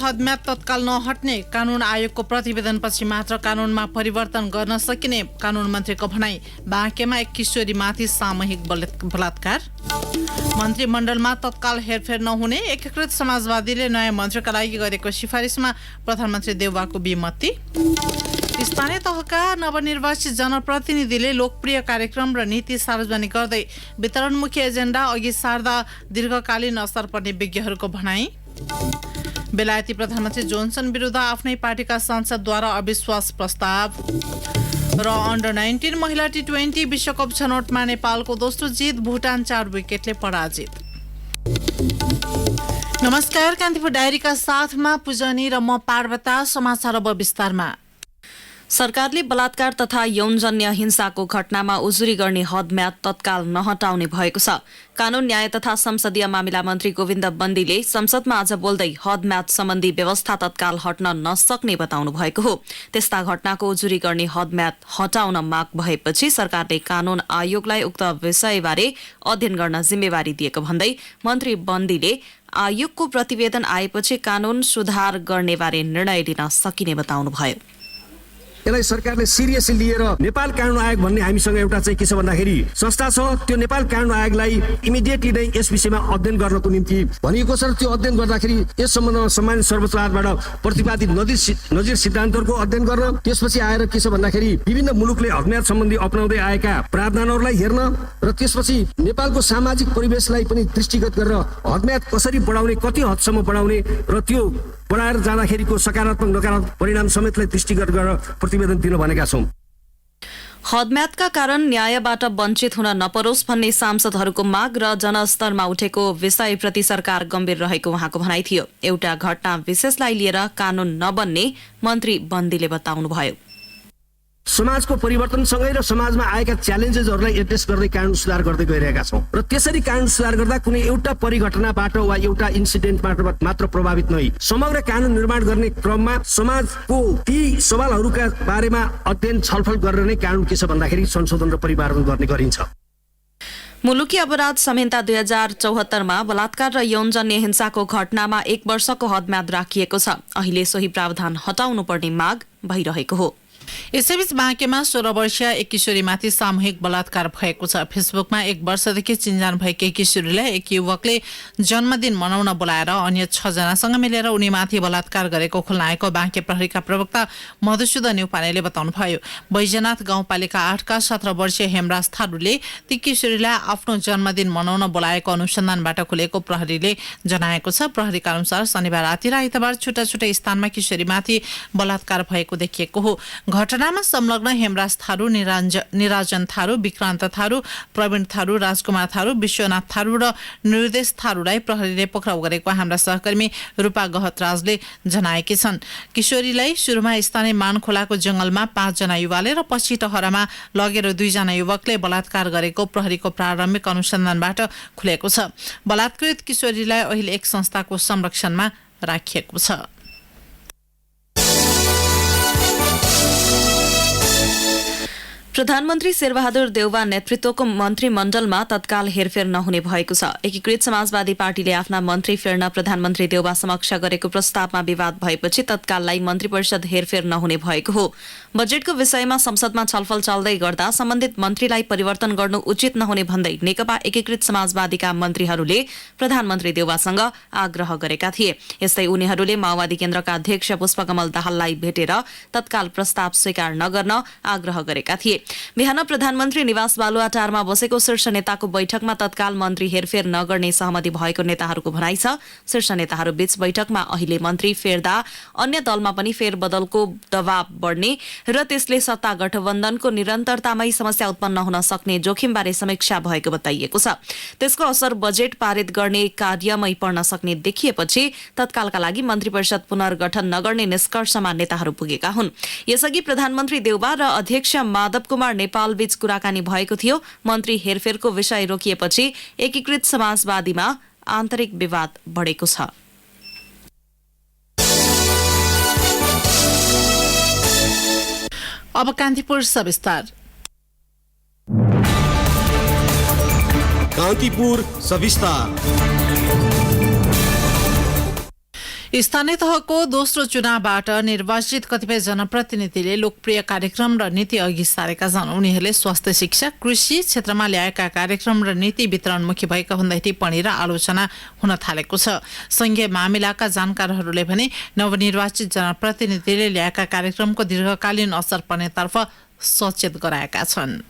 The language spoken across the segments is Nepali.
हदम्याद तत्काल नहट्ने कानून आयोगको प्रतिवेदनपछि मात्र कानूनमा परिवर्तन गर्न सकिने कानून मन्त्रीको भनाई। बाँकेमा एक किशोरीमाथि सामूहिक बलात्कार। मन्त्रीमण्डलमा तत्काल हेरफेर नहुने एकीकृत समाजवादीले नयाँ मन्त्रीका लागि गरेको सिफारिसमा प्रधानमन्त्री देउवाको विमति। स्थानीय तहका नवनिर्वाचित जनप्रतिनिधिले लोकप्रिय कार्यक्रम र नीति सार्वजनिक गर्दै वितरणमुखी एजेन्डा अघि सार्दा दीर्घकालीन असर पर्ने विज्ञहरूको भनाई। बेलायती प्रधानमन्त्री जोन्सन विरुद्ध आफ्नै पार्टीका सांसदद्वारा अविश्वास प्रस्ताव। र अन्डर 19 महिला T20 विश्वकप छनौटमा नेपालको दोस्रो जित, भुटान 4 विकेटले पराजित। नमस्कार, कान्तिपुर डायरीका साथमा पुजनी र म पार्वता। समाचार अब विस्तारमा। सरकारले बलात्कार तथा यौनजन्य हिंसाको घटनामा उजुरी गर्ने हदम्याद तत्काल नहटाउने भएको छ। कानून न्याय तथा संसदीय मामिला मन्त्री गोविन्द बन्दीले संसदमा आज बोल्दै हदम्याद सम्बन्धी व्यवस्था तत्काल हट्न नसक्ने बताउनु भएको हो। त्यस्ता घटनाको उजुरी गर्ने हदम्याद हटाउन माग भएपछि सरकारले कानून आयोगलाई उक्त विषयबारे अध्ययन गर्न जिम्मेवारी दिएको भन्दै मन्त्री बन्दीले आयोगको प्रतिवेदन आएपछि कानून सुधार गर्नेबारे निर्णय लिन सकिने बताउनुभयो। यसलाई सरकारले सिरियसली लिएर नेपाल कानून आयोग भन्ने हामीसँग एउटा चाहिँ के छ भन्दाखेरि संस्था छ। त्यो नेपाल कानून आयोगलाई इमिडिएटली नै यस विषयमा अध्ययन गर्नको निम्ति भनिएको छ। त्यो अध्ययन गर्दाखेरि यस सम्बन्धमा सम्मानित सर्वोच्च अदालतबाट प्रतिपादित नजिर सिद्धान्तहरूको अध्ययन गर्न, त्यसपछि आएर के छ भन्दाखेरि विभिन्न मुलुकले हदम्याद सम्बन्धी अपनाउँदै आएका प्रावधानहरूलाई हेर्न र त्यसपछि नेपालको सामाजिक परिवेशलाई पनि दृष्टिगत गरेर हदम्याद कसरी बढाउने, कति हदसम्म बढाउने र त्यो बढाएर जाँदाखेरिको सकारात्मक नकारात्मक परिणाम समेतलाई दृष्टिगत गरेर प्रतिवेदन दिन भनेका छौं। हदम्यादका कारण न्यायबाट वञ्चित हुन नपरोस् भन्ने सांसदहरूको माग र जनस्तरमा उठेको विषयप्रति सरकार गम्भीर रहेको उहाँको भनाइ थियो। एउटा घटना विशेषलाई लिएर कानून नबन्ने मन्त्री बन्दीले बताउनुभयो। समाजको परिवर्तनसँगै र समाजमा आएका च्यालेन्जेसहरूलाई एड्रेस गर्दै कानून सुधार गर्दै गइरहेका छौं र त्यसरी कानून सुधार गर्दा कुनै एउटा परिघटनाबाट वा एउटा इन्सिडेन्टबाट मात्र प्रभावित नभई समग्र कानून निर्माण गर्ने क्रममा समाजको ती सवालहरूका बारेमा अध्ययन छलफल गरेर नै कानून के छ भन्दाखेरि संशोधन र परिमार्जन गर्ने गरिन्छ। मुलुकी अपराध संहिता 2074 मा बलात्कार र यौनजन्य हिंसाको घटनामा 1 वर्षको हदम्याद राखिएको छ। अहिले सोही प्रावधान हटाउनु पर्ने माग भइरहेको हो। यसैबीच बाँकेमा 16 वर्षीय एक किशोरीमाथि सामूहिक बलात्कार भएको छ। फेसबुकमा 1 वर्षदेखि चिन्जान भएकी किशोरीलाई एक युवकले जन्मदिन मनाउन बोलाएर अन्य 6 जनासँग मिलेर उनीमाथि बलात्कार गरेको खुलाएको बाँके प्रहरीका प्रवक्ता मधुसूदन न्यौपानेले बताउनुभयो। बैजनाथ गाउँपालिका 8 का 17 वर्षीय हेमराज थारूले ती किशोरीलाई आफ्नो जन्मदिन मनाउन बोलाएको अनुसन्धानबाट खुलेको प्रहरीले जनाएको छ। प्रहरीका अनुसार शनिबार राति र आइतबार छुट्टा छुट्टै स्थानमा किशोरीमाथि बलात्कार भएको देखिएको हो। घटनामा संलग्न हेमराज थारू, निराजन थारू, विक्रान्त थारू, प्रवीण थारू, राजकुमार थारू, विश्वनाथ थारू र निर्देश थारूलाई प्रहरीले पक्राउ गरेको हाम्रा सहकर्मी रूपा गहतराजले जनाएकी छन्। किशोरीलाई सुरुमा स्थानीय मानखोलाको जंगलमा 5 जना युवाले र पछि टहरामा लगेर 2 जना युवकले बलात्कार गरेको प्रहरीको प्रारम्भिक अनुसन्धानबाट खुलेको छ। बलात्कृत किशोरीलाई अहिले एक संस्थाको संरक्षणमा राखिएको छ। प्रधानमन्त्री शेरबहादुर देउवा नेतृत्वको मन्त्रीमण्डलमा तत्काल हेरफेर नहुने भएको छ। एकीकृत समाजवादी पार्टीले आफ्ना मन्त्री फेर्न प्रधानमन्त्री देउवा समक्ष गरेको प्रस्तावमा विवाद भएपछि तत्काललाई मन्त्री परिषद हेरफेर नहुने भएको हो। बजेटको विषयमा संसदमा छलफल चल्दै गर्दा सम्बन्धित मन्त्रीलाई परिवर्तन गर्नु उचित नहुने भन्दै नेकपा एकीकृत समाजवादीका मन्त्रीहरूले प्रधानमन्त्री देउवासँग आग्रह गरेका थिए। यस्तै उनीहरूले माओवादी केन्द्रका अध्यक्ष पुष्पकमल दाहाललाई भेटेर तत्काल प्रस्ताव स्वीकार नगर्न आग्रह गरेका थिए। बिहान प्रधानमन्त्री निवास बालुवाटारमा बसेको शीर्ष नेताको बैठकमा तत्काल मन्त्री हेरफेर नगर्ने सहमति भएको नेताहरूको भनाइ छ। शीर्ष नेताहरू बीच बैठकमा अहिले मन्त्री फेर्दा अन्य दलमा पनि फेरबदलको दबाव बढ्ने र त्यसले सत्ता गठबन्धनको निरन्तरतामै समस्या उत्पन्न हुन सक्ने जोखिमबारे समीक्षा भएको बताइएको छ। त्यसको असर बजेट पारित गर्ने कार्यमै पर्न सक्ने देखिएपछि तत्कालका लागि मन्त्री परिषद पुनर्गठन नगर्ने निष्कर्षमा नेताहरू पुगेका हुन्। यसअघि प्रधानमन्त्री देउवा र अध्यक्ष माधव कुमार नेपाल बीच कुराकानी भएको थियो। मन्त्री हेरफेरको विषय रोकिएपछि एकीकृत समाजवादीमा आन्तरिक विवाद बढेको छ। अब कान्तिपुर सविस्तार। कान्तिपुर सविस्तार। स्थानीय तहको दोस्रो चुनावबाट निर्वाचित कतिपय जनप्रतिनिधिले लोकप्रिय कार्यक्रम र नीति अघि सारेका छन्। उनीहरूले स्वास्थ्य, शिक्षा, कृषि क्षेत्रमा ल्याएका कार्यक्रम र नीति वितरणमुखी भएका भन्दै टिप्पणी र आलोचना हुन थालेको छ। संघीय मामिलाका जानकारहरूले भने नवनिर्वाचित जनप्रतिनिधिले ल्याएका कार्यक्रमको दीर्घकालीन असर पर्नेतर्फ सचेत गराएका छन्।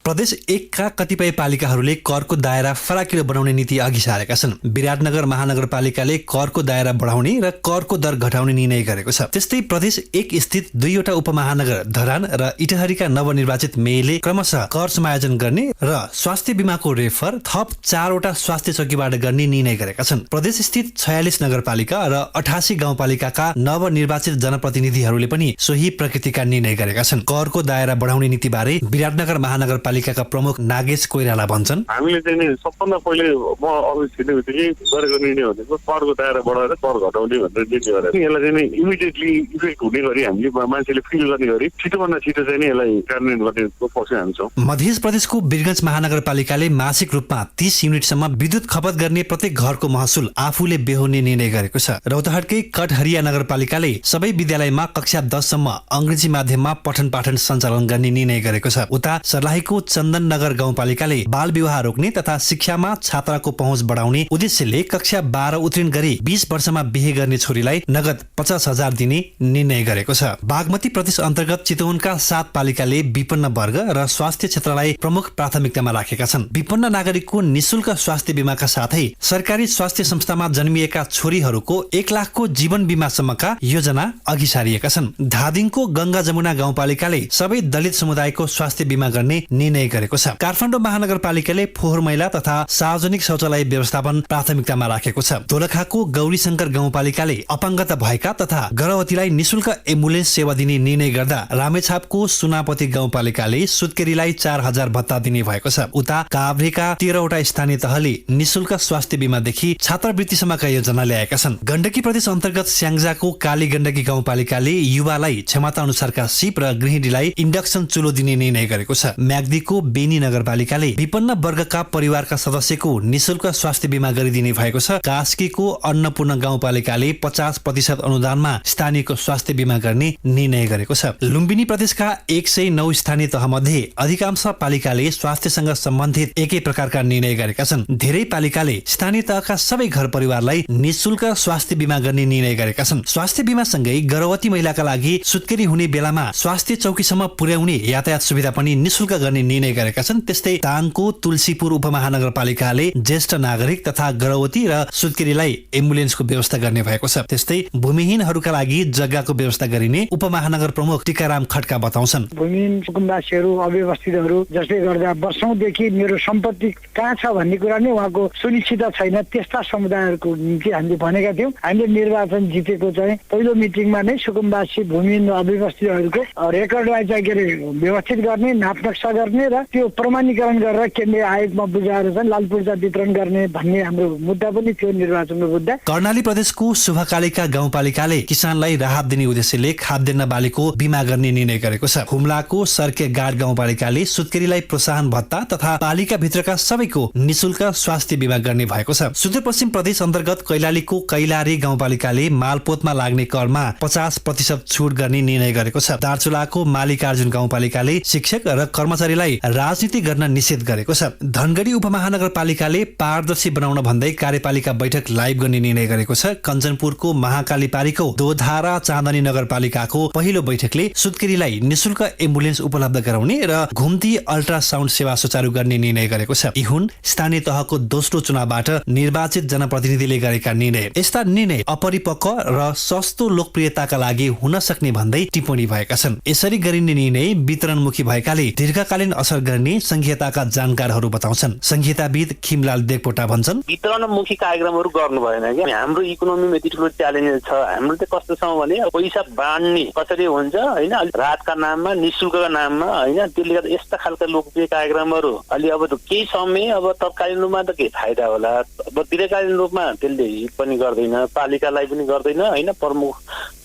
प्रदेश 1 का कतिपय पालिकाहरूले करको दायरा फराकिलो बनाउने नीति अघि सारेका छन्। विराटनगर महानगरपालिकाले करको दायरा बढाउने र करको दर घटाउने निर्णय गरेको छ। त्यस्तै प्रदेश 1 स्थित 2वटा उपमहानगर धरान र इटहरीका नवनिर्वाचित मेयरले क्रमशः कर समायोजन गर्ने र स्वास्थ्य बीमाको रेफर थप 4वटा स्वास्थ्य चौकीबाट गर्ने निर्णय गरेका छन्। प्रदेश स्थित 46 नगरपालिका र 88 गाउँपालिकाका नवनिर्वाचित जनप्रतिनिधिहरूले पनि सोही प्रकृतिका निर्णय गरेका छन्। करको दायरा बढाउने नीतिबारे विराटनगर महानगरपालिका का प्रमुख नागेश कोइराला भन्छन्, हामीले चाहिँ नि सबभन्दा पहिले म अफिस छिर्ने बित्तिकै गरेको निर्णय भनेको करको दायरा बढाएर कर घटाउने भनेर निर्णय गरेर यसलाई चाहिँ नि इमिडिएटली इफेक्ट हुने गरी हामीले मान्छेले फिल गर्ने गरी छिटोभन्दा छिटो चाहिँ नि यसलाई कार्यान्वयन गर्ने पक्ष हामी छौँ। मध्य प्रदेशको वीरगञ्ज महानगरपालिकाले मासिक रूपमा 30 युनिटसम्म विद्युत खपत गर्ने प्रत्येक घरको महसुल आफूले बेहोर्ने निर्णय गरेको छ। रौतहटकै कटहरिया नगरपालिकाले सबै विद्यालयमा कक्षा 10 सम्म अंग्रेजी माध्यममा पठन पाठन सञ्चालन गर्ने निर्णय गरेको छ। उता सर्लाहीको चन्दन नगर गाउँपालिकाले बाल विवाह रोक्ने तथा शिक्षामा छात्राको पहुँच बढाउने उद्देश्यले कक्षा 12 उत्तीर्ण गरी 20 वर्षमा बिहे गर्ने छोरीलाई नगद 50,000 दिने निर्णय गरेको छ। बागमती प्रदेश अन्तर्गत चितवनका 7 पालिकाले विपन्न वर्ग र स्वास्थ्य क्षेत्रलाई प्रमुख प्राथमिकतामा राखेका छन्। विपन्न नागरिकको निशुल्क स्वास्थ्य बीमाका साथै सरकारी स्वास्थ्य संस्थामा जन्मिएका छोरीहरूको 1 लाखको जीवन बीमासम्मका योजना अघि सारिएका छन्। धादिङको गंगा जमुना गाउँपालिकाले सबै दलित समुदायको स्वास्थ्य बीमा गर्ने निर्णय गरेको छ। काठमाडौँ महानगरपालिकाले फोहोर मैला तथा सार्वजनिक शौचालय व्यवस्थापन प्राथमिकतामा राखेको छ। दोलखाको गौरीशंकर गाउँपालिकाले अपाङ्गता भएका तथा गर्भवतीलाई निशुल्क एम्बुलेन्स सेवा दिने निर्णय गर्दा रामेछापको सुनापति गाउँपालिकाले सुत्केरीलाई 4,000 भत्ता दिने भएको छ। उता काभ्रेका 13वटा स्थानीय तहले निशुल्क स्वास्थ्य बीमादेखि छात्रवृत्तिसम्मका योजना ल्याएका छन्। गण्डकी प्रदेश अन्तर्गत स्याङ्जाको काली गण्डकी गाउँपालिकाले युवालाई क्षमता अनुसारका सिप र गृहिणीलाई इन्डक्सन चुलो दिने निर्णय गरेको छ। म्याग्दीको बेनी नगरपालिकाले विपन्न वर्गका परिवारका सदस्यको निशुल्क स्वास्थ्य बीमा गरिदिने भएको छ। कास्कीको अन्नपूर्ण गाउँपालिकाले 50% अनुदानमा स्थानीयको स्वास्थ्य बीमा गर्ने निर्णय गरेको छ। लुम्बिनी प्रदेशका 109 स्थानीय तहमध्ये अधिकांश पालिकाले स्वास्थ्यसँग सम्बन्धित एकै प्रकारका निर्णय गरेका छन्। धेरै पालिकाले स्थानीय तहका सबै घर परिवारलाई निशुल्क स्वास्थ्य बीमा गर्ने निर्णय गरेका छन्। स्वास्थ्य बीमासँगै गर्भवती महिलाका लागि सुत्केरी हुने बेलामा स्वास्थ्य चौकीसम्म पुर्याउने यातायात सुविधा पनि निशुल्क गर्ने निर्णय गरेका छन्। त्यस्तै ताङको तुलसीपुर उपमहानगरपालिकाले ज्येष्ठ नागरिक तथा गर्भवती र सुत्केरीलाई एम्बुलेन्सको व्यवस्था गर्ने भएको छ। त्यस्तै भूमिहीनहरूका लागि जग्गाको व्यवस्था गरिने उपमहानगर प्रमुख टीकाराम खड्का बताउँछन्। भूमिहीन कुटुम्बवासीहरू, अव्यवस्थितहरू जसले गर्दा वर्षौंदेखि मेरो सम्पत्ति कहाँ छ भन्ने कुरा नै उहाँको सुनिश्चित छैन, त्यस्ता समुदायहरूको निम्ति हामीले भनेका थियौँ। हामीले निर्वाचन जितेको चाहिँ पहिलो मिटिङमा नै सुकुम्बासी भूमिहीन अव्यवस्थितहरूको रेकर्डलाई चाहिँ के अरे व्यवस्थित गर्ने, नापनक्सा गर्ने र त्यो प्रमाणीकरण गरेर केन्द्रीय आयोगमा बुझाएर चाहिँ लाल पूर्जा वितरण गर्ने भन्ने हाम्रो मुद्दा पनि थियो निर्वाचनको मुद्दा। कर्णाली प्रदेशको शुभकालिका गाउँपालिकाले किसानलाई राहत दिने उद्देश्यले खाद्यान्न बालीको बीमा गर्ने निर्णय गरेको छ। हुम्लाको सर्के गाड गाउँपालिकाले सुत्केरीलाई प्रोत्साहन भत्ता तथा पालिका भित्रका सबैको निशुल्क स्वास्थ्य बीमा गर्ने भएको छ। सुदूरपश्चिम प्रदेश अन्तर्गत कैलालीको कैलारी गाउँपालिकाले मालपोतमा लाग्ने करमा 50% छुट गर्ने निर्णय गरेको छ। दार्चुलाको मालिकार्जुन गाउँपालिकाले शिक्षक र कर्मचारीलाई राजनीति गर्न निषेध गरेको छ। धनगढी उपमहानगरपालिकाले पारदर्शी बनाउन भन्दै कार्यपालिका बैठक लाइभ गर्ने निर्णय गरेको छ। कञ्चनपुरको महाकाली पारीको दोधारा चाँदनी नगरपालिकाको पहिलो बैठकले सुत्केरीलाई निशुल्क एम्बुलेन्स उपलब्ध गराउने र घुम्ती अल्ट्रासाउन्ड सेवा सुचारू गर्ने निर्णय गरेको छ। यी हुन् स्थानीय तहको दोस्रो चुनावबाट निर्वाचित जनप्रतिनिधिले गरेका निर्णय। यस्ता निर्णय अपरिपक्व र सस्तो लोकप्रियताका लागि हुन सक्ने भन्दै टिप्पणी भएका छन्। यसरी गरिने निर्णय वितरणमुखी भएकाले दीर्घकालीन असर गर्ने संघीयताका जानकारहरू बताउँछन्। संघीयताविद खिमलाल देवकोटा भन्छन्, वितरणमुखी कार्यक्रमहरू गर्नु भएन कि हाम्रो इकोनोमीमा यति ठुलो च्यालेन्ज छ। हाम्रो चाहिँ कस्तो छ भने पैसा बाँड्ने कसरी हुन्छ हैन, राहतका नाममा, निशुल्कका नाममा हैन, त्यसले गर्दा यस्ता खालका लोकप्रिय कार्यक्रमहरू अलि अब केही समय अब तत्कालीन रूपमा त केही फाइदा होला, अब दीर्घकालीन रूपमा त्यसले हित पनि गर्दैन, पालिकालाई पनि गर्दैन हैन, प्रमुख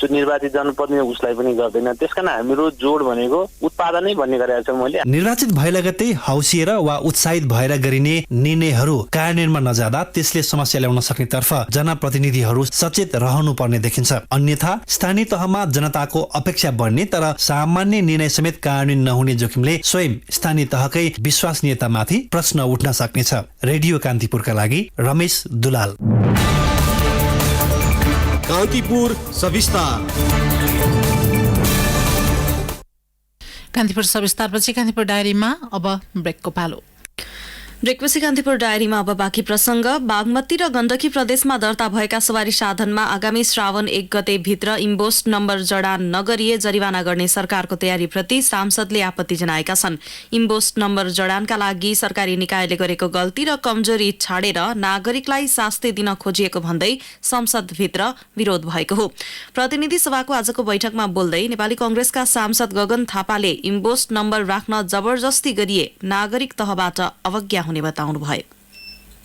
जो निर्वाचित जनप्रतिनिधि उसलाई पनि गर्दैन। त्यसकारण हाम्रो जोड भनेको उत्पादनै भन्ने गरेको छ मैले। निर्वाचित भए लगत्तै हौसिएर वा उत्साहित भएर गरिने निर्णयहरू कार्यान्वयनमा नजाँदा त्यसले समस्या ल्याउन सक्ने तर्फ जनप्रतिनिधिहरू सचेत रहनुपर्ने देखिन्छ। अन्यथा स्थानीय तहमा जनताको अपेक्षा बढ्ने तर सामान्य निर्णय समेत कार्यान्वयन नहुने जोखिमले स्वयं स्थानीय तहकै विश्वसनीयतामाथि प्रश्न उठ्न सक्नेछ। रेडियो कान्तिपुरका लागि रमेश दुलाल। कान्तिपुर सविस्तार। कान्तिपुर सविस्तारपछि कान्तिपुर डायरीमा अब ब्रेकको पालो। ब्रेकपछि कान्तिपुर डायरीमा अब बाँकी प्रसंग। बागमती र गण्डकी प्रदेशमा दर्ता भएका सवारी साधनमा आगामी श्रावण 1 गते भित्र इम्पोस्ट नम्बर जडान नगरिए जरिवाना गर्ने सरकारको तयारीप्रति सांसदले आपत्ति जनाएका छन्। इम्पोस्ट नम्बर जडानका लागि सरकारी निकायले गरेको गल्ती र कमजोरी छाडेर नागरिकलाई शास्ति दिन खोजिएको भन्दै संसदभित्र विरोध भएको हो। प्रतिनिधि सभाको आजको बैठकमा बोल्दै नेपाली कांग्रेसका सांसद गगन थापाले इम्पोस्ट नम्बर राख्न जबरजस्ती गरिए नागरिक तहबाट अवज्ञा हुने बताउनुभयो।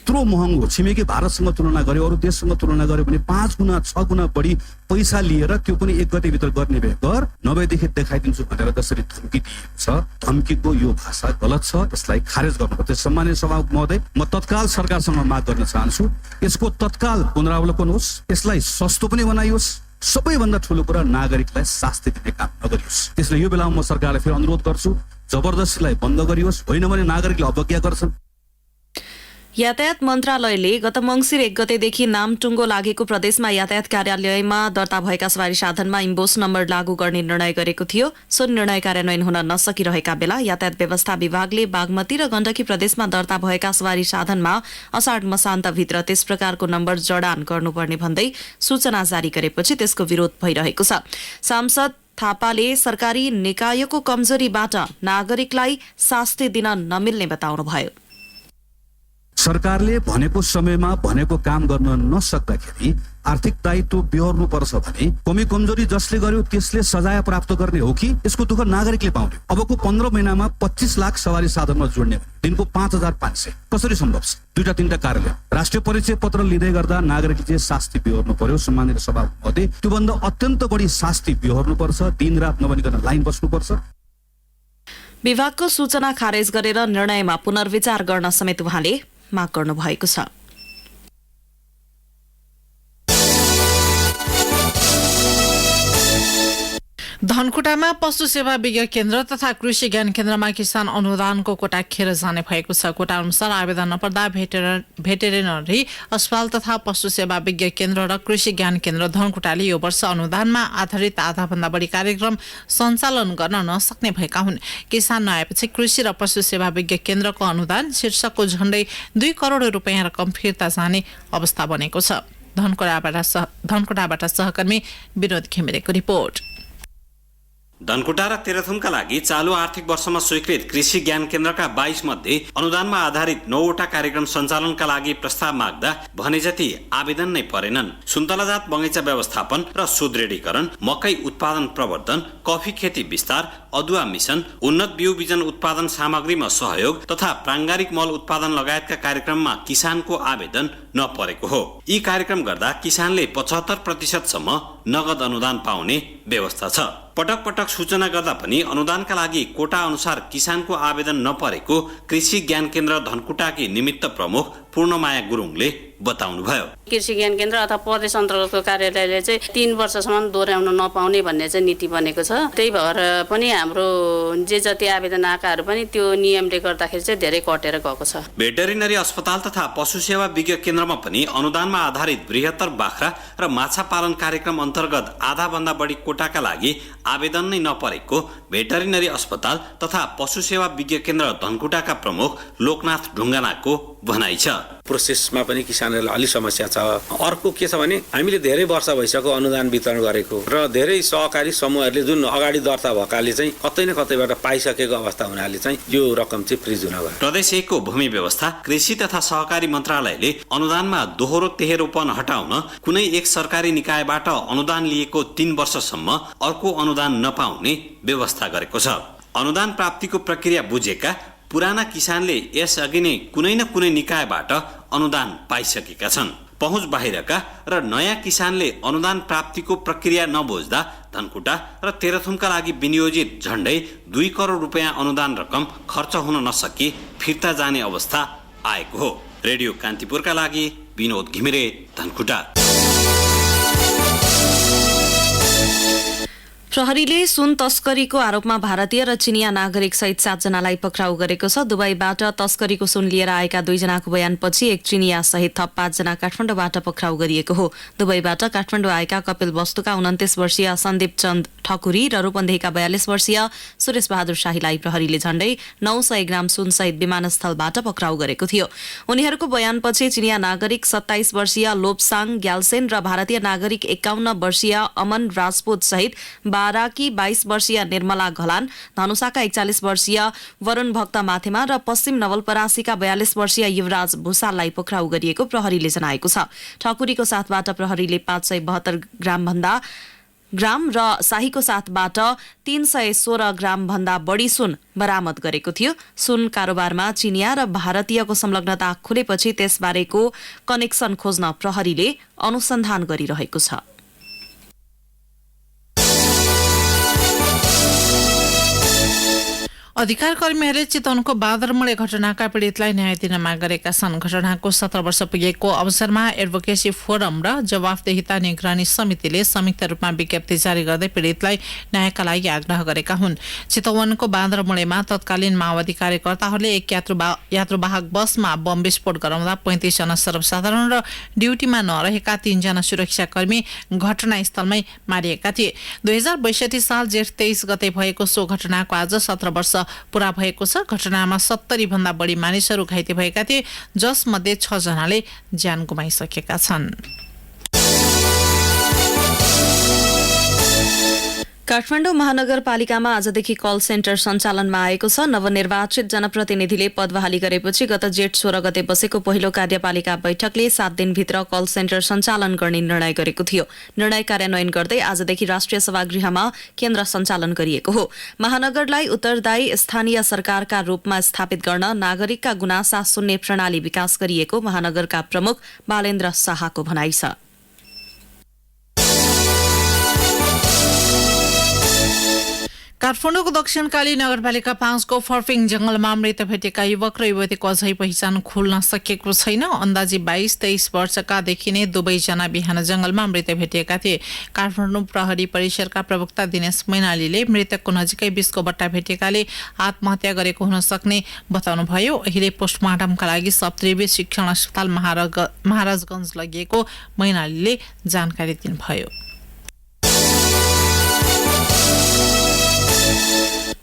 यत्रो महँगो छिमेकी भारतसँग तुलना गर्यो, अरू देशसँग तुलना गर्यो भने 5 गुणा 6 गुणा बढी पैसा लिएर त्यो पनि 1 गते भित्र गर्ने भए गर, नभएदेखि देखाइदिन्छु भनेर जसरी धम्की दिएको छ, धम्कीको यो भाषा गलत छ। यसलाई खारेज गर्नुपर्छ। सम्माननीय सभामुख महोदय, म तत्काल सरकारसँग माग गर्न चाहन्छु यसको तत्काल पुनरावलोकन होस्, यसलाई सस्तो पनि बनाइयोस्, सबैभन्दा ठूलो कुरा नागरिकलाई शास्ति दिने काम नगरियोस्। त्यसले यो बेलामा म सरकारलाई फेरि अनुरोध गर्छु जबरजस्तीलाई बन्द गरियोस्, होइन भने नागरिकले अवज्ञा गर्छन्। यातायात मन्त्रालयले गत मंसिर 1 गतेदेखि नामटुङ्गो लागेको प्रदेशमा यातायात कार्यालयमा दर्ता भएका सवारी साधनमा इम्पोस्ट नम्बर लागू गर्ने निर्णय गरेको थियो। सो निर्णय कार्यान्वयन हुन नसकिरहेका बेला यातायात व्यवस्था विभागले बागमती र गण्डकी प्रदेशमा दर्ता भएका सवारी साधनमा अषाढ मसान्तभित्र त्यस प्रकारको नम्बर जडान गर्नुपर्ने भन्दै सूचना जारी गरेपछि त्यसको विरोध भइरहेको छ। सांसद थापाले सरकारी निकायको कमजोरीबाट नागरिकलाई शास्ति दिन नमिल्ने बताउनुभयो। सरकारले भनेको समयमा भनेको काम गर्न नसक्दाखेरि आर्थिक दायित्व बिहोर्नु पर्छ भने कमी कमजोरी जसले गर्यो त्यसले सजाय प्राप्त गर्ने हो कि यसको दुःख नागरिकले पाउने? अबको 15 महिनामा 25 लाख सवारी साधनमा जोड्ने दिनको 5500 कसरी सम्भव छ? 2-3 कार्यालय राष्ट्रिय परिचय पत्र लिँदै गर्दा नागरिकले चाहिँ शास्ति बिहोर्नु पर्यो। सम्मानित सभामुख महोदय, त्योभन्दा अत्यन्त बढी शास्ति बिहोर्नु पर्छ, दिनरात नभनिकन लाइन बस्नुपर्छ। विभागको सूचना खारेज गरेर निर्णयमा पुनर्विचार गर्न समेत उहाँले माग गर्नु भएको छ। धनकुटामा पशु सेवा विज्ञ केन्द्र तथा कृषि ज्ञान केन्द्रमा किसान अनुदानको कोटा खेर जाने भएको छ। कोटा अनुसार आवेदन नपर्दा भेटेरिनरी अस्पताल तथा पशु सेवा विज्ञ केन्द्र र कृषि ज्ञान केन्द्र धनकुटाले यो वर्ष अनुदानमा आधारित आधाभन्दा बढी कार्यक्रम सञ्चालन गर्न नसक्ने भएका हुन्। किसान नआएपछि कृषि र पशु सेवा विज्ञ केन्द्रको अनुदान शीर्षकको झण्डै 2 करोड रुपियाँ रकम फिर्ता जाने अवस्था बनेको छ। धनकुटाबाट सहकर्मी विनोद घिमिरेको रिपोर्ट। धनकुटा र तेह्रथुमका लागि चालू आर्थिक वर्षमा स्वीकृत कृषि ज्ञान केन्द्रका 22 मध्ये अनुदानमा आधारित 9वटा कार्यक्रम सञ्चालनका लागि प्रस्ताव माग्दा भने जति आवेदन नै परेनन्। सुन्तलाजात बगैँचा व्यवस्थापन र सुदृढीकरण, मकै उत्पादन प्रवर्धन, कफी खेती विस्तार, अदुवा मिशन, उन्नत बिउ बिजन उत्पादन सामग्रीमा सहयोग तथा प्राङ्गारिक मल उत्पादन लगायतका कार्यक्रममा किसानको आवेदन नपरेको हो। यी कार्यक्रम गर्दा किसानले 75% सम्म नगद अनुदान पाउने व्यवस्था छ। पटक पटक सूचना गर्दा पनि अनुदानका लागि कोटा अनुसार किसानको आवेदन नपरेको कृषि ज्ञान केन्द्र धनकुटाकी निमित्त प्रमुख पूर्णमाया गुरुङले बताउनुभयो। कृषि ज्ञान केन्द्र अथवा प्रदेश अन्तर्गतको कार्यालयले चाहिँ 3 वर्षसम्म दोहोऱ्याउन नपाउने भन्ने चाहिँ नीति बनेको छ। त्यही भएर पनि हाम्रो जे जति आवेदन आएकाहरू पनि त्यो नियमले गर्दाखेरि चाहिँ धेरै कटेर गएको छ। भेटरिनरी अस्पताल तथा पशु सेवा विज्ञ केन्द्रमा पनि अनुदानमा आधारित बृहत्तर बाख्रा र माछा पालन कार्यक्रम अन्तर्गत आधा भन्दा बढी कोटाका लागि आवेदन नै नपरेको भेटरिनरी अस्पताल तथा पशु सेवा विज्ञ केन्द्र धनकुटाका प्रमुख लोकनाथ ढुङ्गानाको भनाइ छ। प्रोसेसमा पनि किसानहरूलाई अलि समस्या छ। अर्को के छ भने हामीले धेरै वर्ष भइसक्यो अनुदान वितरण गरेको र धेरै सहकारी समूहहरूले जुन अगाडि दर्ता भएकाले चाहिँ कतै न कतैबाट पाइसकेको अवस्था हुनाले चाहिँ यो रकम चाहिँ फ्रिज हुन गयो। प्रदेश 1 को भूमि व्यवस्था कृषि तथा सहकारी मन्त्रालयले अनुदानमा दोहोरो तेहेरोपन हटाउन कुनै एक सरकारी निकायबाट अनुदान लिएको 3 वर्षसम्म अर्को अनुदान नपाउने व्यवस्था गरेको छ। अनुदान प्राप्तिको प्रक्रिया बुझेका पुराना किसानले यसअघि नै कुनै न कुनै निकायबाट अनुदान पाइसकेका छन्। पहुँच बाहिरका र नयाँ किसानले अनुदान प्राप्तिको प्रक्रिया नबुझ्दा धनकुटा र तेह्रथुमका लागि विनियोजित झण्डै 2 करोड रुपियाँ अनुदान रकम खर्च हुन नसकी फिर्ता जाने अवस्था आएको हो। रेडियो कान्तिपुरका लागि विनोद घिमिरे, धनकुटा। प्रहरीले सुन तस्करीको आरोपमा भारतीय र चिनिया नागरिक सहित 7 जनालाई पक्राउ गरेको छ। दुबईबाट तस्करीको सुन लिएर आएका 2 जनाको बयानपछि एक चिनिया सहित थप 5 जना काठमाडौँबाट पक्राउ गरिएको हो। दुबईबाट काठमाडौँ आएका कपिल वस्तुका 29 वर्षीय सन्दीप चन्द ठकुरी र रूपन्देहीका 42 वर्षीय सुरेश बहादुर शाहीलाई प्रहरीले झण्डै 900 ग्राम सुन सहित विमानस्थलबाट पक्राउ गरेको थियो। उनीहरूको बयानपछि चिनिया नागरिक 27 वर्षीय लोपसाङ ग्याल्सेन र भारतीय नागरिक 51 वर्षीय अमन राजपूत सहित बाराकी 22 वर्षीय निर्मला घलान, धनुषाका 41 वर्षीय वरुण भक्त माथेमा र पश्चिम नवलपरासीका 42 वर्षीय युवराज भूषाललाई पक्राउ गरिएको प्रहरीले जनाएको छ। ठकुरीको साथबाट प्रहरीले 572 ग्राम र शाहीको साथबाट 316 ग्राम भन्दा बढी सुन बरामद गरेको थियो। सुन कारोबारमा चिनिया र भारतीयको संलग्नता खुलेपछि त्यसबारेको कनेक्सन खोज्न प्रहरीले अनुसन्धान गरिरहेको छ। अधिकार कर्मीहरूले चितवनको बादरमुळे घटनाका पीडितलाई न्याय दिन माग गरेका छन्। घटनाको 17 वर्ष पुगेको अवसरमा एडभोकेसी फोरम र जवाफदेहिता निगरानी समितिले संयुक्त रूपमा विज्ञप्ति जारी गर्दै पीडितलाई न्यायका लागि आग्रह गरेका हुन्। चितवनको बादरमुळेमा तत्कालीन माओवादी कार्यकर्ताहरूले एक यात्रुवाहक बसमा बम विस्फोट गराउँदा 35 जना सर्वसाधारण र ड्युटीमा नरहेका 3 जना सुरक्षाकर्मी घटनास्थलमै मारिएका थिए। 2062 साल जेठ 23 गते भएको सो घटनाको आज 17 वर्ष पूरा भएको छ। घटनामा 70 भन्दा बढी मानिसहरू घाइते भएका थिए, जसमध्ये 6 जनाले ज्यान गुमाइसकेका छन्। काठमाडौँ महानगरपालिकामा आजदेखि कल सेन्टर सञ्चालनमा आएको छ। नवनिर्वाचित जनप्रतिनिधिले पद बहाली गरेपछि गत जेठ 16 गते बसेको पहिलो कार्यपालिका बैठकले 7 दिनभित्र कल सेन्टर सञ्चालन गर्ने निर्णय गरेको थियो। निर्णय कार्यान्वयन गर्दै आजदेखि राष्ट्रिय सभागृहमा केन्द्र सञ्चालन गरिएको हो। महानगरलाई उत्तरदायी स्थानीय सरकारका रूपमा स्थापित गर्न नागरिकका गुनासा सुन्ने प्रणाली विकास गरिएको महानगरका प्रमुख बालेन्द्र शाहको भनाइ छ। काठमाडौँको दक्षिणकाली नगरपालिका 5 को फर्फिङ जंगलमा मृत भेटेका युवक र युवतीको अझै पहिचान खुल्न सकेको छैन। अन्दाजी 22-23 वर्षका देखिने दुवैजना बिहान जंगलमा मृत भेटिएका थिए। काठमाडौँ प्रहरी परिसरका प्रवक्ता दिनेश मैनालीले मृतकको नजिकै 20 को बट्टा भेटेकाले आत्महत्या गरेको हुन सक्ने बताउनुभयो। अहिले पोस्टमार्टमका लागि सप्तरी शिक्षण अस्पताल महाराजगञ्ज लगिएको मैनालीले जानकारी दिनुभयो।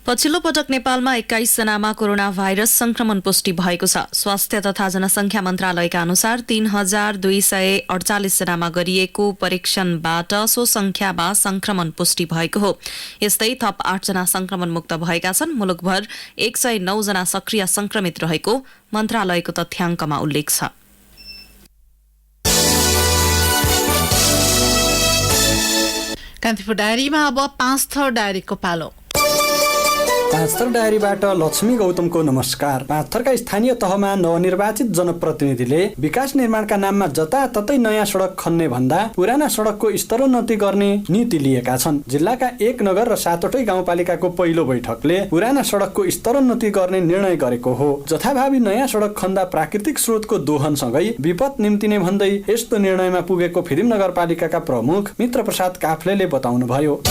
पछिल्लो पटक नेपालमा 21 जनामा कोरोना भाइरस संक्रमण पुष्टि भएको छ। स्वास्थ्य तथा जनसंख्या मन्त्रालयका अनुसार 3248 जनामा गरिएको परीक्षणबाट सो संख्यामा संक्रमण पुष्टि भएको हो। यस्तै थप 8 जना संक्रमण मुक्त भएका छन्। मुलुकभर 109 जना सक्रिय संक्रमित रहेको मन्त्रालयको तथ्याङ्कमा उल्लेख छ। कान्तिपुर डायरीमा अब 5 थर डायरीको पालो। पाँचथर डायरीबाट लक्ष्मी गौतमको नमस्कार। पाँचथरका स्थानीय तहमा नवनिर्वाचित जनप्रतिनिधिले विकास निर्माणका नाममा जताततै नयाँ सडक खन्ने भन्दा पुराना सडकको स्तरोन्नति गर्ने नीति लिएका छन्। जिल्लाका 1 नगर र 7वटै गाउँपालिकाको पहिलो बैठकले पुराना सडकको स्तरोन्नति गर्ने निर्णय गरेको हो। जथाभावी नयाँ सडक खन्दा प्राकृतिक स्रोतको दोहनसँगै विपद निम्तिने भन्दै यस्तो निर्णयमा पुगेको फिदिम नगरपालिकाका प्रमुख मित्र प्रसाद काफ्लेले बताउनुभयो।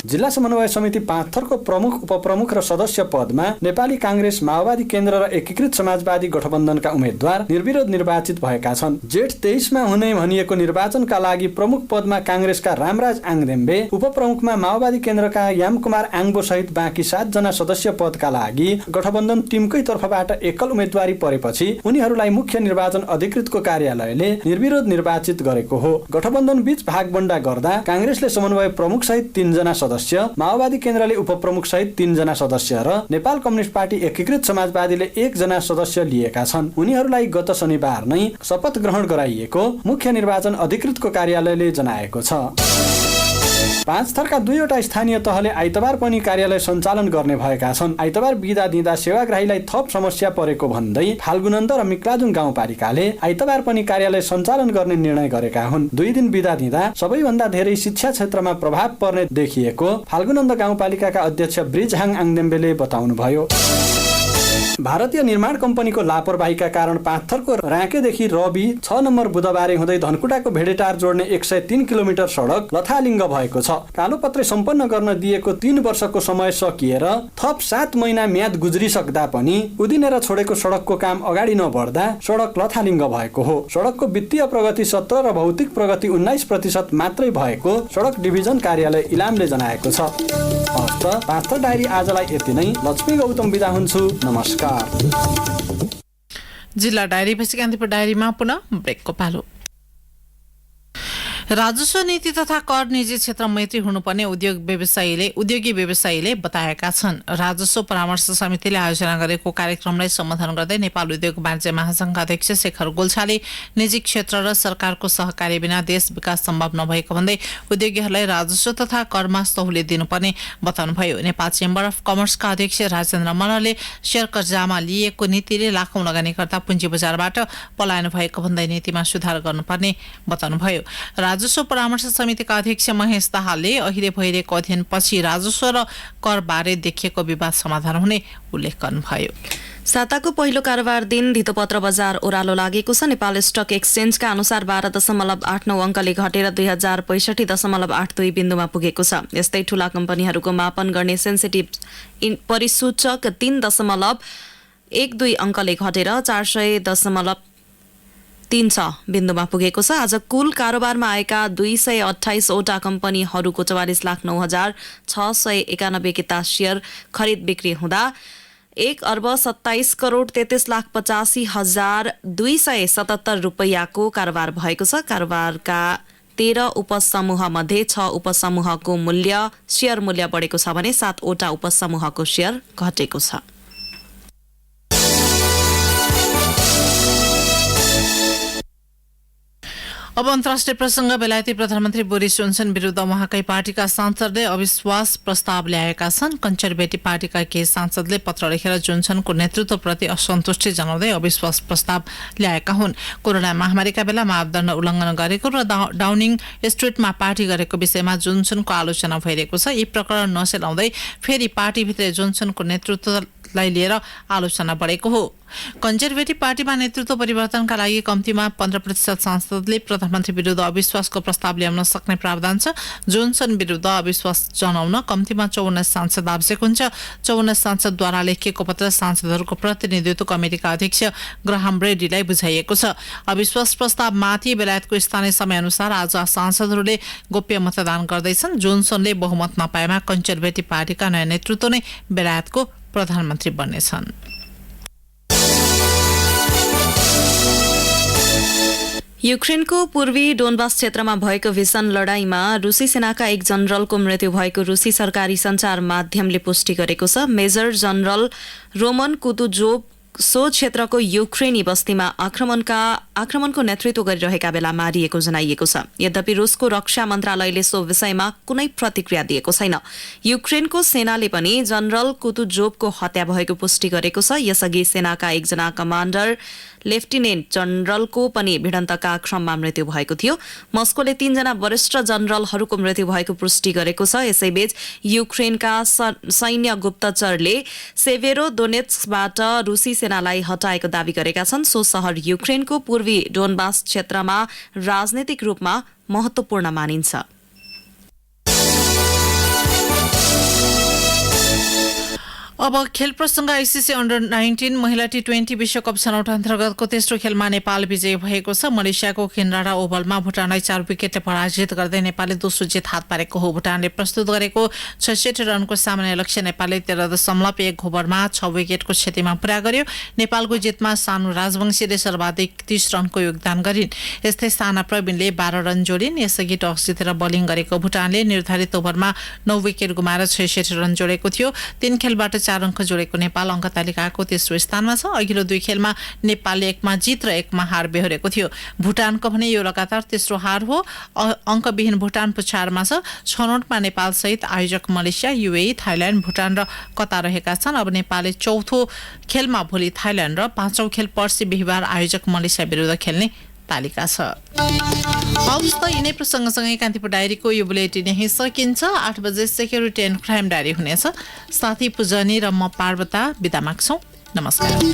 जिल्ला समन्वय समिति पाँचथरको प्रमुख उपप्रमुख र सदस्य पदमा नेपाली कांग्रेस माओवादी केन्द्र र एकीकृत समाजवादी गठबन्धनका उम्मेद्वार निर्विरोध निर्वाचित भएका छन्। जेठ 23 मा हुने भनिएको निर्वाचनका लागि प्रमुख पदमा कांग्रेसका रामराज आङदेम्बे, उपप्रमुखमा माओवादी केन्द्रका यामकुमार आङबो सहित बाँकी 7 जना सदस्य पदका लागि गठबन्धन टिमकै तर्फबाट एकल उम्मेदवारी परेपछि उनीहरूलाई मुख्य निर्वाचन अधिकृतको कार्यालयले निर्विरोध निर्वाचित गरेको हो। गठबन्धन बीच भागबण्डा गर्दा कांग्रेसले समन्वय प्रमुख सहित 3 जना सदस्य, माओवादी केन्द्रले उपप्रमुख सहित 3 जना सदस्य र नेपाल कम्युनिस्ट पार्टी एकीकृत समाजवादीले 1 जना सदस्य लिएका छन्। उनीहरूलाई गत शनिबार नै शपथ ग्रहण गराइएको मुख्य निर्वाचन अधिकृतको कार्यालयले जनाएको छ। पाँच थरका 2वटा स्थानीय तहले आइतबार पनि कार्यालय सञ्चालन गर्ने भएका छन्। आइतबार बिदा दिँदा सेवाग्राहीलाई थप समस्या परेको भन्दै फाल्गुनन्द र मिक्लाजुङ गाउँपालिकाले आइतबार पनि कार्यालय सञ्चालन गर्ने निर्णय गरेका हुन्। 2 दिन बिदा दिँदा सबैभन्दा धेरै शिक्षा क्षेत्रमा प्रभाव पर्ने देखिएको फाल्गुनन्द गाउँपालिकाका अध्यक्ष ब्रिजहाङ आङदेम्बेले बताउनुभयो। भारतीय निर्माण कम्पनीको लापरवाहीका कारण पाँचथरको राँकेदेखि रवि 6 नम्बर बुधबारे हुँदै धनकुटाको भेडेटार जोड्ने 103 किलोमिटर सडक लथालिङ्ग भएको छ। कालोपत्रे सम्पन्न गर्न दिएको 3 वर्षको समय सकिएर थप 7 महिना म्याद गुज्रिसक्दा पनि उदिनेर छोडेको सडकको काम अगाडि नबढ्दा सडक लथालिङ्ग भएको हो। सडकको वित्तीय प्रगति 17 र भौतिक प्रगति 19% मात्रै भएको सडक डिभिजन कार्यालय इलामले जनाएको छ। हस्त पाँचथर डायरी आजलाई यति नै। लक्ष्मी गौतम बिदा हुन्छु। नमस्कार। जिल्ला डायरी पछि कान्तिपुर डायरीमा पुनः ब्रेकको पालो। राजस्व नीति तथा कर निजी क्षेत्र मैत्री हुनुपर्ने उद्योगी व्यवसायीले बताएका छन्। राजस्व परामर्श समितिले आयोजना गरेको कार्यक्रमलाई सम्बोधन गर्दै नेपाल उद्योग वाणिज्य महासंघका अध्यक्ष शेखर गोल्छाले निजी क्षेत्र र सरकारको सहकार्य बिना देश विकास सम्भव नभएको भन्दै उद्योगीहरूलाई राजस्व तथा करमा सहुलियत दिनुपर्ने बताउनुभयो। नेपाल चेम्बर अफ कमर्सका अध्यक्ष राजेन्द्र मल्लले शेयर कर्जामा लिएको नीतिले लाखौं लगानीकर्ता पुँजी बजारबाट पलायन भएको भन्दै नीतिमा सुधार गर्नुपर्ने बताउनुभयो। राजस्व परामर्श समितिका अध्यक्ष महेश दाहालले अहिले भइरहेको अध्ययनपछि राजस्व र कर बारे देखिएको विवाद समाधान हुने उल्लेख गर्नुभयो। साताको पहिलो कारोबार दिन धितोपत्र बजार ओह्रालो लागेको छ। नेपाल स्टक एक्सचेन्जका अनुसार 12.89 अङ्कले घटेर 2065.82 बिन्दुमा पुगेको छ। यस्तै ठूला कम्पनीहरूको मापन गर्ने सेन्सिटिभ परिसूचक 3.12 अङ्कले घटेर 400.36 बिन्दुमा पुगेको छ। आज कुल कारोबारमा आएका 228 वटा कम्पनीहरूको 44,09,691 किता शेयर खरिद बिक्री हुँदा 1,27,33,85,277 रुपैयाँको कारोबार भएको छ। कारोबारका 13 उपसमूह मध्ये 6 उपसमूहको शेयर मूल्य बढेको छ भने 7 वटा उपसमूहको शेयर घटेको छ। अब अन्तर्राष्ट्रिय प्रसंग। बेलायती प्रधानमन्त्री बोरिस जोन्सन विरुद्ध उहाँकै पार्टीका सांसदले अविश्वास प्रस्ताव ल्याएका छन्। कन्जर्भेटिभ पार्टीका केही सांसदले पत्र लेखेर जोन्सनको नेतृत्वप्रति असन्तुष्टि जनाउँदै अविश्वास प्रस्ताव ल्याएका हुन्। कोरोना महामारीका बेला मापदण्ड उल्लङ्घन गरेको र डाउनिङ स्ट्रिटमा पार्टी गरेको विषयमा जोन्सनको आलोचना भइरहेको छ। यी प्रकरण नसेलाउँदै फेरि पार्टीभित्र जोन्सनको नेतृत्वलाई लिएर आलोचना बढेको हो। कन्जर्भेटिभ पार्टीमा नेतृत्व परिवर्तनका लागि कम्तीमा 15% सांसदले प्रधानमन्त्री विरुद्ध अविश्वासको प्रस्ताव ल्याउन सक्ने प्रावधान छ। जोन्सन विरुद्ध अविश्वास जनाउन कम्तीमा 54 सांसद आवश्यक हुन्छ। 54 सांसदद्वारा लेखिएको पत्र सांसदहरूको प्रतिनिधित्व कमिटिका अध्यक्ष ग्राहम ब्रेडीलाई बुझाइएको छ। अविश्वास प्रस्तावमाथि बेलायतको स्थानीय समयअनुसार आज सांसदहरूले गोप्य मतदान गर्दैछन्। जोन्सनले बहुमत नपाएमा कन्जर्भेटिभ पार्टीका नयाँ नेतृत्व नै बेलायतको प्रधानमन्त्री बन्नेछन्। युक्रेनको पूर्वी डोनबास क्षेत्रमा भएको भीषण लडाईँमा रुसी सेनाका एक जनरलको मृत्यु भएको रुसी सरकारी सञ्चार माध्यमले पुष्टि गरेको छ। मेजर जनरल रोमन कुतुजोभ सो क्षेत्रको युक्रेनी बस्तीमा आक्रमणको नेतृत्व गरिरहेका बेला मारिएको जनाइएको छ। यद्यपि रुसको रक्षा मन्त्रालयले सो विषयमा कुनै प्रतिक्रिया दिएको छैन। युक्रेनको सेनाले पनि जनरल कुतुजोभको हत्या भएको पुष्टि गरेको छ। यसअघि सेनाका एकजना कमान्डर लेफ्टिनेन्ट जनरलको पनि भिडन्तका क्रममा मृत्यु भएको थियो। मस्कोले 3 जना वरिष्ठ जनरलहरूको मृत्यु भएको पुष्टि गरेको छ। यसैबीच युक्रेनका सैन्य गुप्तचरले सेभेरो दोनेत्स्कबाट रुसी सेनालाई हटाएको दावी गरेका छन्। सो शहर युक्रेनको पूर्वी डोनबास क्षेत्रमा राजनैतिक रूपमा महत्त्वपूर्ण मानिन्छ। अब खेल प्रसंग। आईसीसी अन्डर 19 महिला T20 विश्वकप छनौट अन्तर्गतको तेस्रो खेलमा नेपाल विजयी भएको छ। मलेसियाको किनराडा ओभलमा भुटानलाई 4 विकेटले पराजित गर्दै नेपालले दोस्रो जित हात पारेको हो। भुटानले प्रस्तुत गरेको 66 रनको सामान्य लक्ष्य नेपालले 13.1 ओभरमा 6 विकेटको क्षतिमा पूरा गर्यो। नेपालको जितमा सानु राजवंशीले सर्वाधिक 30 रनको योगदान गरिन्। यस्तै साना प्रवीणले 12 रन जोडिन्। यसअघि टस जितेर बलिङ गरेको भुटानले निर्धारित ओभरमा 9 विकेट गुमाएर 66 रन जोडेको थियो। 3 खेलबाट 4 4 अङ्क जोडेको नेपाल अङ्क तालिकाको तेस्रो स्थानमा छ। अघिल्लो 2 खेलमा नेपालले 1 मा जित र 1 मा हार बेहोरेको थियो। भुटानको भने यो लगातार तेस्रो हार हो। अङ्कविहीन भुटान पुछारमा छ। छनौटमा नेपाल सहित आयोजक मलेसिया, युएई, थाइल्याण्ड, भुटान र कतार रहेका छन्। अब नेपालले चौथो खेलमा भोलि थाइल्याण्ड र 5औं खेल पर्सि बिहीबार आयोजक मलेसिया विरुद्ध खेल्ने तालिका छ। हवस् त यिनै प्रसङ्गसँगै कान्तिपुर डायरीको यो बुलेटिन यही सकिन्छ। 8 बजे सेक्युरिटी एन्ड क्राइम डायरी हुनेछ। साथी पूजनी र म पार्वता बिदा माग्छौँ। नमस्कार।